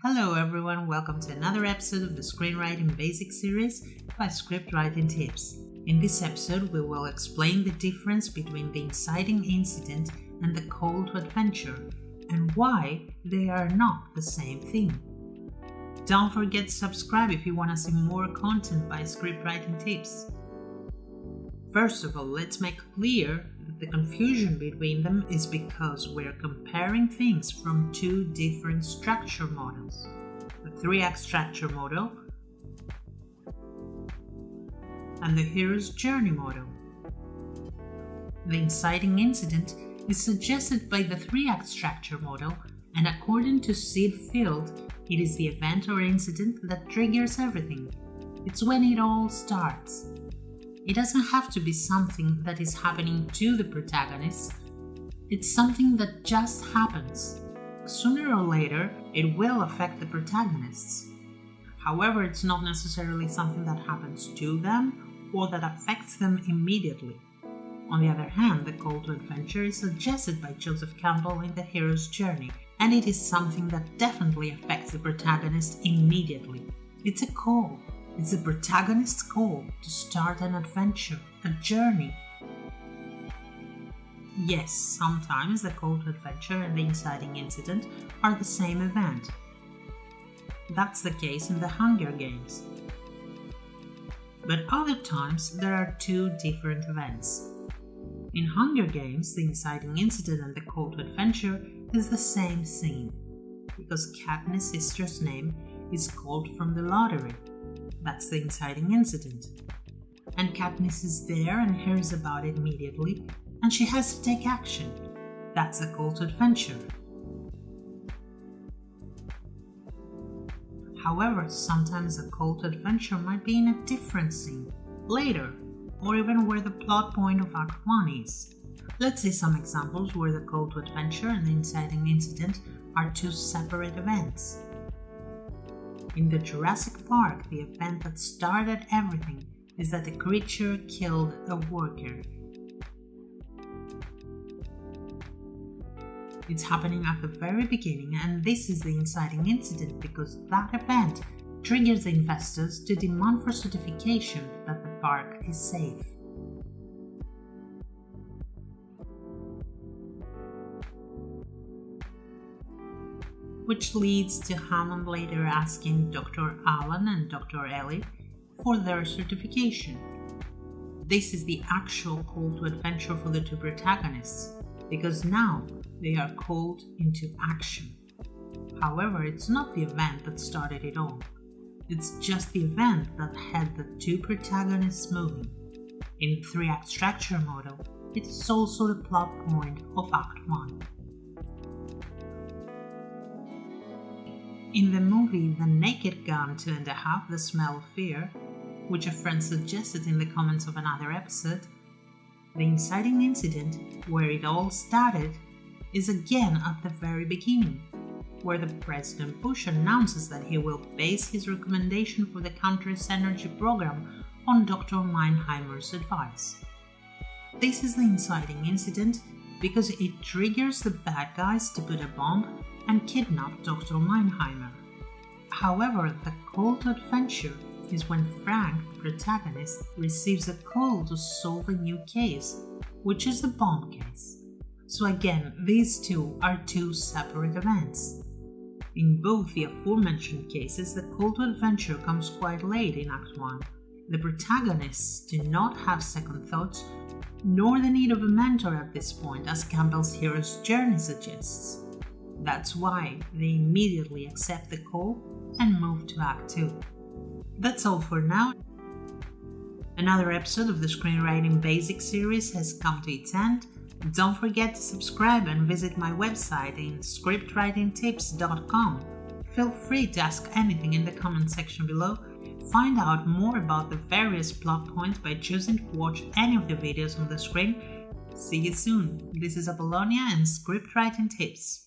Hello everyone, welcome to another episode of the Screenwriting Basic series by Script Writing Tips. In this episode, we will explain the difference between the inciting incident and the call to adventure, and why they are not the same thing. Don't forget to subscribe if you want to see more content by Script Writing Tips. First of all, let's make clear that the confusion between them is because we're comparing things from two different structure models. The 3-act structure model and the hero's journey model. The inciting incident is suggested by the 3-act structure model, and according to Sid Field, it is the event or incident that triggers everything. It's when it all starts. It doesn't have to be something that is happening to the protagonist. It's something that just happens. Sooner or later, it will affect the protagonists. However, it's not necessarily something that happens to them or that affects them immediately. On the other hand, the call to adventure is suggested by Joseph Campbell in The Hero's Journey, and it is something that definitely affects the protagonist immediately. It's a call. It's the protagonist's call to start an adventure, a journey. Yes, sometimes the call to adventure and the inciting incident are the same event. That's the case in The Hunger Games. But other times there are two different events. In Hunger Games, the inciting incident and the call to adventure is the same scene, because Katniss' sister's name is called from the lottery. That's the inciting incident. And Katniss is there and hears about it immediately, and she has to take action. That's the call to adventure. However, sometimes the call to adventure might be in a different scene, later, or even where the plot point of Act 1 is. Let's see some examples where the call to adventure and the inciting incident are two separate events. In the Jurassic Park, the event that started everything is that a creature killed a worker. It's happening at the very beginning, and this is the inciting incident because that event triggers the investors to demand for certification that the park is safe. Which leads to Hammond later asking Dr. Allen and Dr. Ellie for their certification. This is the actual call to adventure for the two protagonists, because now they are called into action. However, it's not the event that started it all. It's just the event that had the two protagonists moving. In the 3-act structure model, it is also the plot point of Act 1. In the movie The Naked Gun 2.5, The Smell of Fear, which a friend suggested in the comments of another episode, the inciting incident, where it all started, is again at the very beginning, where the President Bush announces that he will base his recommendation for the country's energy program on Dr. Meinheimer's advice. This is the inciting incident because it triggers the bad guys to put a bomb and kidnap Dr. Meinheimer. However, the call to adventure is when Frank, the protagonist, receives a call to solve a new case, which is the bomb case. So again, these two are two separate events. In both the aforementioned cases, the call to adventure comes quite late in Act 1. The protagonists do not have second thoughts, nor the need of a mentor at this point, as Campbell's Hero's Journey suggests. That's why they immediately accept the call and move to Act 2. That's all for now. Another episode of the Screenwriting Basic series has come to its end. Don't forget to subscribe and visit my website in scriptwritingtips.com. Feel free to ask anything in the comment section below. Find out more about the various plot points by choosing to watch any of the videos on the screen. See you soon. This is Apollonia and Script Writing Tips.